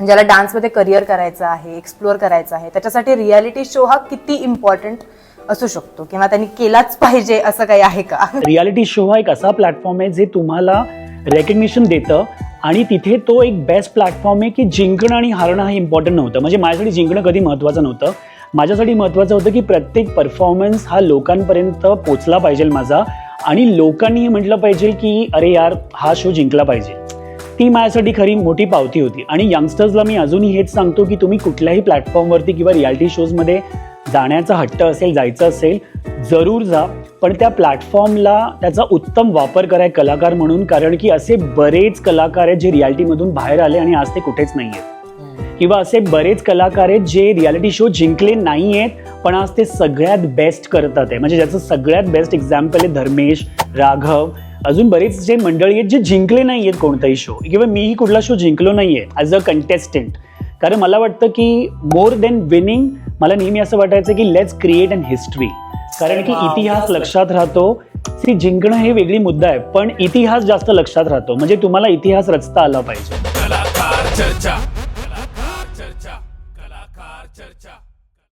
ज्याला डान्समध्ये करिअर करायचं आहे, एक्सप्लोअर करायचं आहे, त्याच्यासाठी रियालिटी शो हा किती इम्पॉर्टंट असू शकतो किंवा त्यांनी केलाच पाहिजे असं काही आहे का? रियालिटी शो हा एक असा प्लॅटफॉर्म आहे जे तुम्हाला रेकग्निशन देतं आणि तिथे तो एक बेस्ट प्लॅटफॉर्म आहे की जिंकणं आणि हारणं हे इम्पॉर्टंट नव्हतं. म्हणजे माझ्यासाठी जिंकणं कधी महत्त्वाचं नव्हतं. माझ्यासाठी महत्त्वाचं होतं की प्रत्येक परफॉर्मन्स हा लोकांपर्यंत पोचला पाहिजे माझा आणि लोकांनी म्हटलं पाहिजे की अरे यार हा शो जिंकला पाहिजे. ती माझ्यासाठी खरी मोठी पावती होती. आणि यंगस्टर्सला मी अजूनही हेच सांगतो की तुम्ही कुठल्याही प्लॅटफॉर्मवरती किंवा रियालिटी शोजमध्ये जाण्याचा हट्ट असेल, जायचं असेल, जरूर जा, पण त्या प्लॅटफॉर्मला त्याचा उत्तम वापर कराय कलाकार म्हणून. कारण की असे बरेच कलाकार आहेत जे रियालिटीमधून बाहेर आले आणि आज ते कुठेच नाही आहेत, किंवा असे बरेच कलाकार आहेत जे रियालिटी शो जिंकले नाही आहेत पण आज ते सगळ्यात बेस्ट करतात आहे. म्हणजे ज्याचं सगळ्यात बेस्ट एक्झाम्पल आहे धर्मेश, राघव, अजून बरेच जे मंडळी आहेत जे जिंकले नाही आहेत कोणताही शो, किंवा मीही कुठला शो जिंकलो नाही आहे ॲज अ कंटेस्टंट. कारण मला वाटतं की मोर देन विनिंग मला नेहमी असं वाटायचं की लेट्स क्रिएट अन हिस्ट्री. कारण की इतिहास लक्षात राहतो. सी जिंकणं हे वेगळी मुद्दा आहे पण इतिहास जास्त लक्षात राहतो. म्हणजे तुम्हाला इतिहास रचता आला पाहिजे.